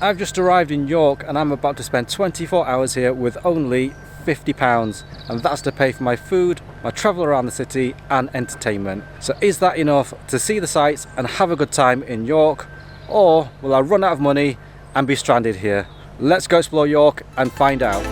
I've just arrived in York and I'm about to spend 24 hours here with only £50, and that's to pay for my food, my travel around the city and entertainment. So is that enough to see the sights and have a good time in York, or will I run out of money and be stranded here? Let's go explore York and find out.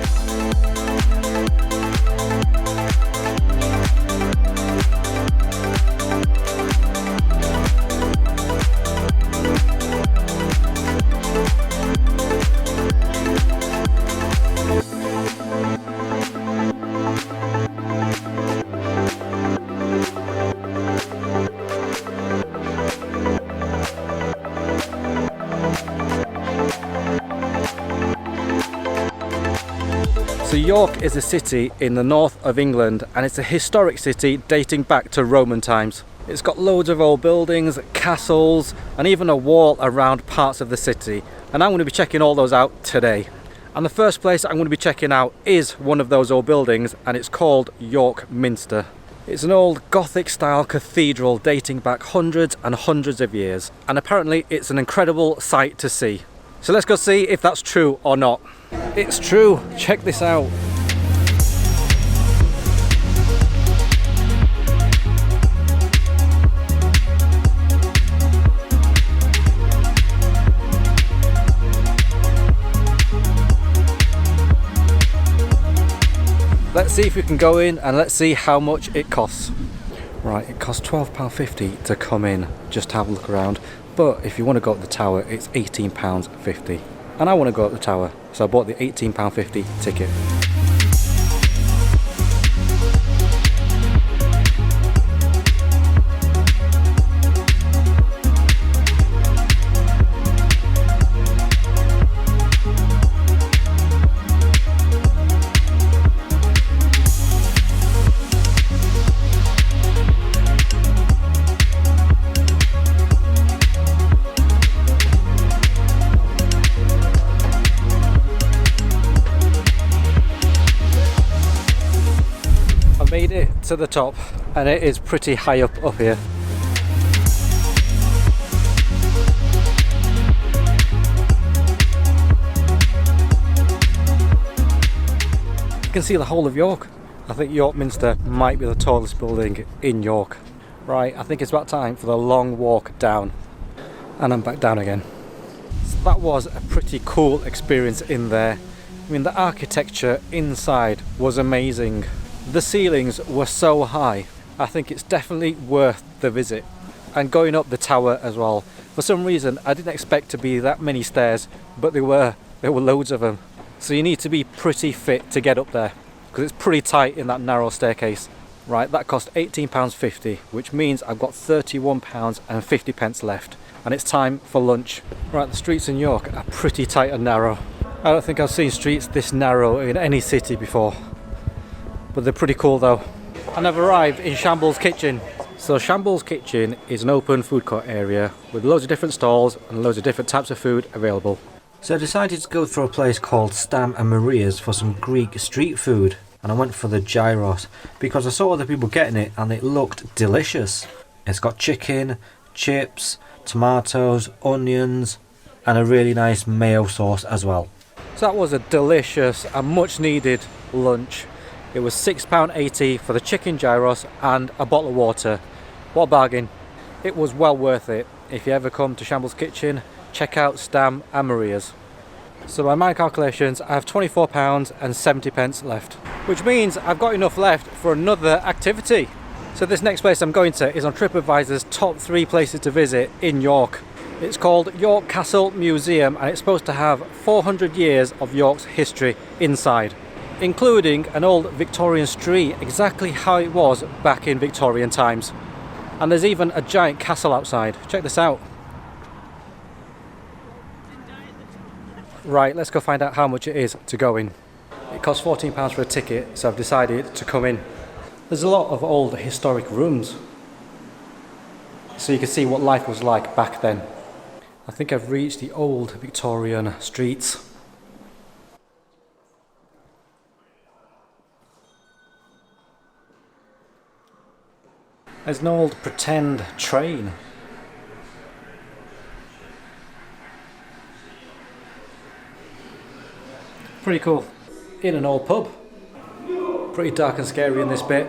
So York is a city in the north of England, and it's a historic city dating back to Roman times. It's got loads of old buildings, castles, and even a wall around parts of the city. And I'm going to be checking all those out today. And the first place I'm going to be checking out is one of those old buildings, and it's called York Minster. It's an old Gothic style cathedral dating back hundreds and hundreds of years. And apparently it's an incredible sight to see. So let's go see if that's true or not. It's true, check this out. Let's see if we can go in and let's see how much it costs. Right, it costs £12.50 to come in, just to have a look around. But if you want to go up the tower, it's £18.50. And I want to go up the tower, so I bought the £18.50 ticket. Made it to the top, and it is pretty high up here. You can see the whole of York. I think York Minster might be the tallest building in York. Right, I think it's about time for the long walk down. And I'm back down again. So that was a pretty cool experience in there. I mean, the architecture inside was amazing. The ceilings were so high. I think it's definitely worth the visit. And going up the tower as well. For some reason I didn't expect to be that many stairs, but there were loads of them. So you need to be pretty fit to get up there, because it's pretty tight in that narrow staircase. Right, that cost £18.50, which means I've got £31.50 left, and it's time for lunch. Right, the streets in York are pretty tight and narrow. I don't think I've seen streets this narrow in any city before. But they're pretty cool though. And I've arrived in Shambles Kitchen. So Shambles Kitchen is an open food court area with loads of different stalls and loads of different types of food available. So I decided to go through a place called Stam and Maria's for some Greek street food. And I went for the gyros because I saw other people getting it and it looked delicious. It's got chicken, chips, tomatoes, onions, and a really nice mayo sauce as well. So that was a delicious and much needed lunch. It was £6.80 for the chicken gyros and a bottle of water. What a bargain. It was well worth it. If you ever come to Shambles Kitchen, check out Stam and Maria's. So by my calculations, I have £24.70 left, which means I've got enough left for another activity. So this next place I'm going to is on TripAdvisor's top 3 places to visit in York. It's called York Castle Museum, and it's supposed to have 400 years of York's history inside, including an old Victorian street, exactly how it was back in Victorian times. And there's even a giant castle outside. Check this out. Right, let's go find out how much it is to go in. It costs £14 for a ticket, so I've decided to come in. There's a lot of old historic rooms, so you can see what life was like back then. I think I've reached the old Victorian streets. There's an old pretend train. Pretty cool. In an old pub. Pretty dark and scary in this bit.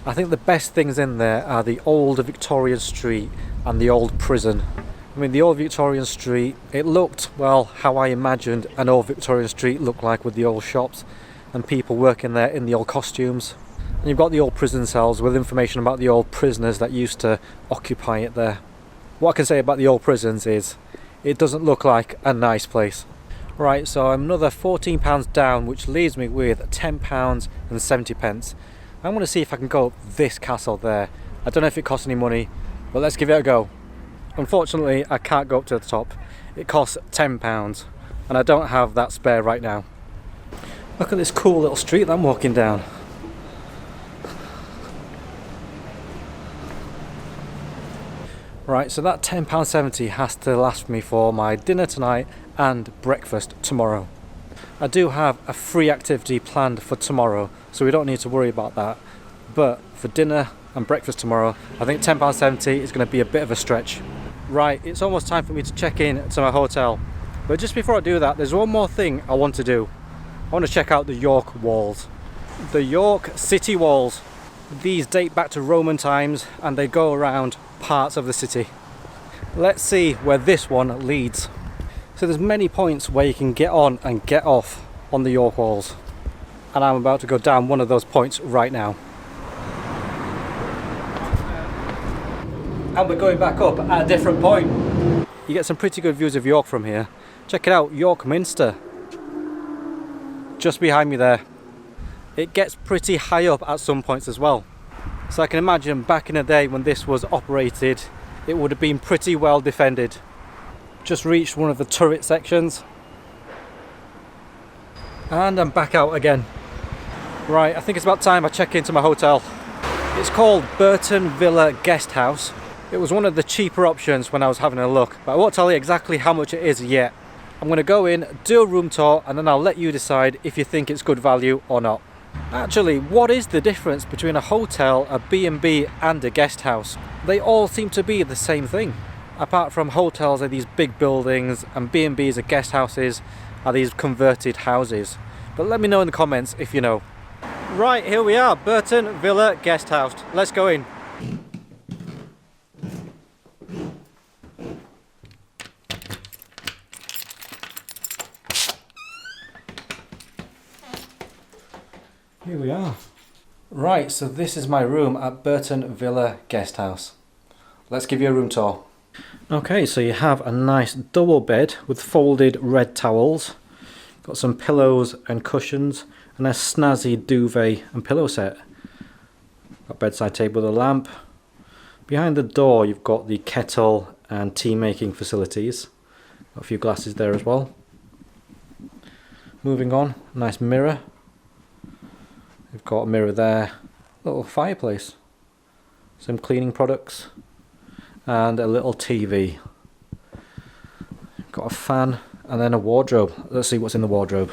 I think the best things in there are the old Victorian street and the old prison. I mean, the old Victorian street, it looked, well, how I imagined an old Victorian street looked like, with the old shops and people working there in the old costumes. And you've got the old prison cells with information about the old prisoners that used to occupy it there. What I can say about the old prisons is it doesn't look like a nice place. Right, so I'm another £14 down, which leaves me with £10 and 70 pence. I'm going to see if I can go up this castle there. I don't know if it costs any money, but let's give it a go. Unfortunately, I can't go up to the top. It costs £10 and I don't have that spare right now. Look at this cool little street that I'm walking down. Right, so that £10.70 has to last me for my dinner tonight and breakfast tomorrow. I do have a free activity planned for tomorrow, so we don't need to worry about that. But for dinner and breakfast tomorrow, I think £10.70 is going to be a bit of a stretch. Right, it's almost time for me to check in to my hotel. But just before I do that, there's one more thing I want to do. I want to check out the York walls. The York city walls. These date back to Roman times and they go around parts of the city. Let's see where this one leads. So there's many points where you can get on and get off on the York walls. And I'm about to go down one of those points right now. And we're going back up at a different point. You get some pretty good views of York from here. Check it out, York Minster. Just behind me there. It gets pretty high up at some points as well. So I can imagine back in the day when this was operated, it would have been pretty well defended. Just reached one of the turret sections. And I'm back out again. Right, I think it's about time I check into my hotel. It's called Burton Villa Guest House. It was one of the cheaper options when I was having a look, but I won't tell you exactly how much it is yet. I'm going to go in, do a room tour, and then I'll let you decide if you think it's good value or not. Actually, what is the difference between a hotel, a B&B and a guest house? They all seem to be the same thing. Apart from hotels are these big buildings and B&Bs are guest houses, are these converted houses. But let me know in the comments if you know. Right, here we are, Burton Villa Guest House. Let's go in. Here we are. Right, so this is my room at Burton Villa Guest House. Let's give you a room tour. Okay, so you have a nice double bed with folded red towels. Got some pillows and cushions and a snazzy duvet and pillow set. Got a bedside table with a lamp. Behind the door you've got the kettle and tea making facilities. Got a few glasses there as well. Moving on, nice mirror. We've got a mirror there, little fireplace, some cleaning products and a little TV. Got a fan and then a wardrobe. Let's see what's in the wardrobe.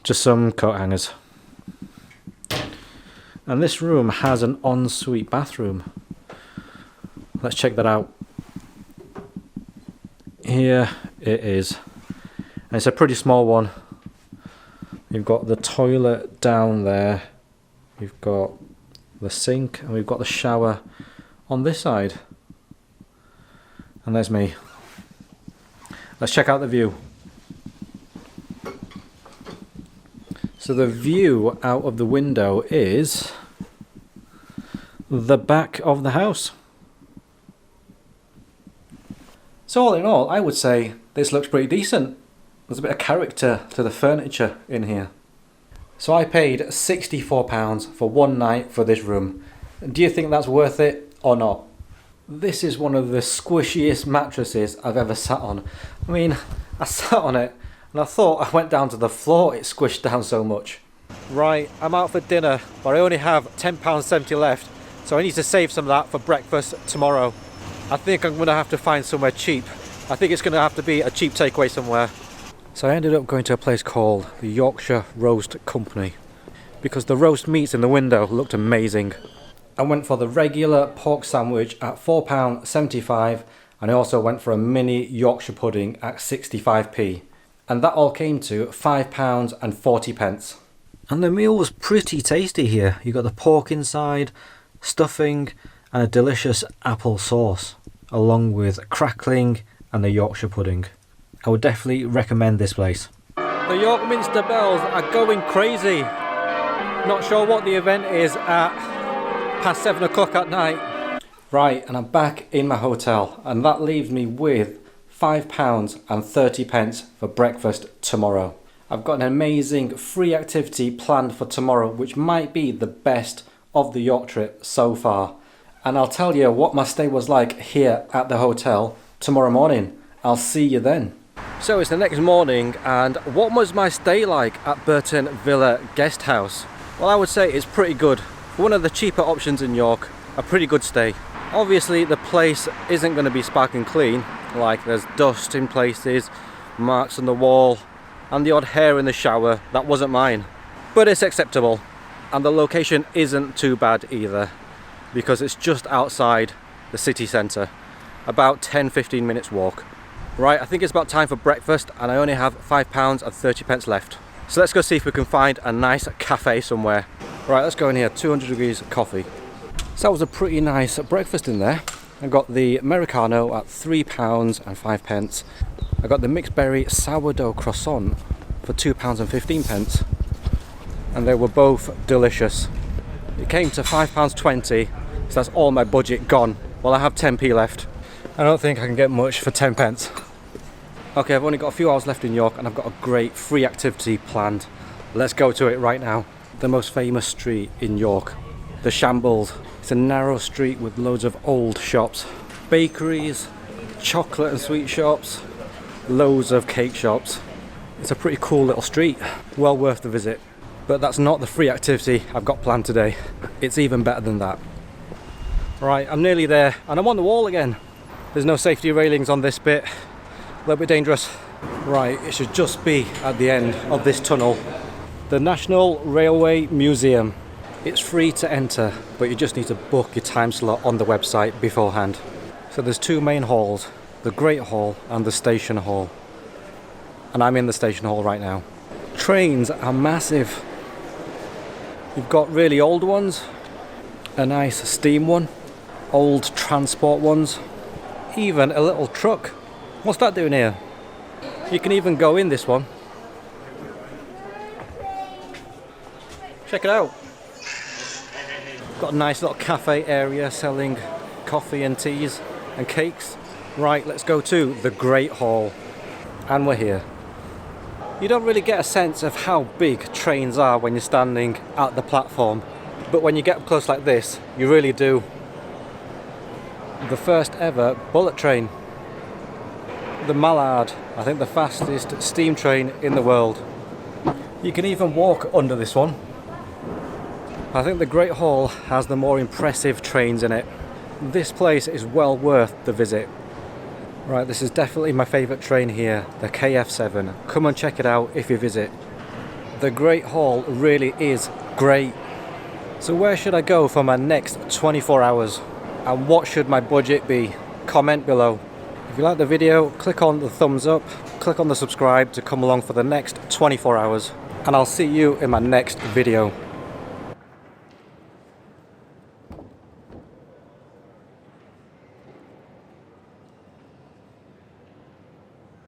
Just some coat hangers. And this room has an ensuite bathroom. Let's check that out. Here it is. And it's a pretty small one. You've got the toilet down there. You've got the sink and we've got the shower on this side. And there's me. Let's check out the view. So the view out of the window is the back of the house. So all in all, I would say this looks pretty decent. There's a bit of character to the furniture in here. So I paid £64 for one night for this room. Do you think that's worth it or not? This is one of the squishiest mattresses I've ever sat on. I mean, I sat on it and I thought I went down to the floor, it squished down so much. Right, I'm out for dinner, but I only have £10.70 left, so I need to save some of that for breakfast tomorrow. I think I'm going to have to find somewhere cheap. I think it's going to have to be a cheap takeaway somewhere. So I ended up going to a place called the Yorkshire Roast Company. because the roast meats in the window looked amazing. I went for the regular pork sandwich at £4.75, and I also went for a mini Yorkshire pudding at 65p. And that all came to £5.40. And the meal was pretty tasty here. You got the pork inside, stuffing, and a delicious apple sauce, along with crackling and the Yorkshire pudding. I would definitely recommend this place. The York Minster bells are going crazy. Not sure what the event is at past 7 o'clock at night. Right, and I'm back in my hotel, and that leaves me with £5.30 for breakfast tomorrow. I've got an amazing free activity planned for tomorrow, which might be the best of the York trip so far. And I'll tell you what my stay was like here at the hotel tomorrow morning. I'll see you then. So it's the next morning, and what was my stay like at Burton Villa Guest House? Well, I would say it's pretty good. For one of the cheaper options in York, a pretty good stay. Obviously the place isn't going to be sparkling clean, like there's dust in places, marks on the wall, and the odd hair in the shower. That wasn't mine, but it's acceptable. And the location isn't too bad either, because it's just outside the city centre, about 10-15 minutes walk. Right, I think it's about time for breakfast, and I only have £5.30 left. So let's go see if we can find a nice cafe somewhere. Right, let's go in here. 200 degrees coffee. So that was a pretty nice breakfast in there. I got the Americano at £3.05. I got the mixed berry sourdough croissant for £2.15, and they were both delicious. It came to £5.20, so that's all my budget gone. Well, I have 10p left. I don't think I can get much for 10p. Okay, I've only got a few hours left in York, and I've got a great free activity planned. Let's go to it right now. The most famous street in York, the Shambles. It's a narrow street with loads of old shops, bakeries, chocolate and sweet shops, loads of cake shops. It's a pretty cool little street, well worth the visit. But that's not the free activity I've got planned today. It's even better than that. Right, I'm nearly there, and I'm on the wall again. There's no safety railings on this bit. A little bit dangerous. Right, it should just be at the end of this tunnel. The National Railway Museum. It's free to enter, but you just need to book your time slot on the website beforehand. So there's two main halls, the Great Hall and the Station Hall. And I'm in the Station Hall right now. Trains are massive. You've got really old ones, a nice steam one, old transport ones, even a little truck. What's that doing here? You can even go in this one. Check it out. Got a nice little cafe area selling coffee and teas and cakes. Right, let's go to the Great Hall. And we're here. You don't really get a sense of how big trains are when you're standing at the platform, but when you get up close like this, you really do. The first ever bullet train. The Mallard, I think the fastest steam train in the world. You can even walk under this one. I think the Great Hall has the more impressive trains in it. This place is well worth the visit. Right, this is definitely my favourite train here, the KF7. Come and check it out if you visit. The Great Hall really is great. So where should I go for my next 24 hours? And what should my budget be? Comment below. If you like the video, click on the thumbs up, click on the subscribe to come along for the next 24 hours. And I'll see you in my next video.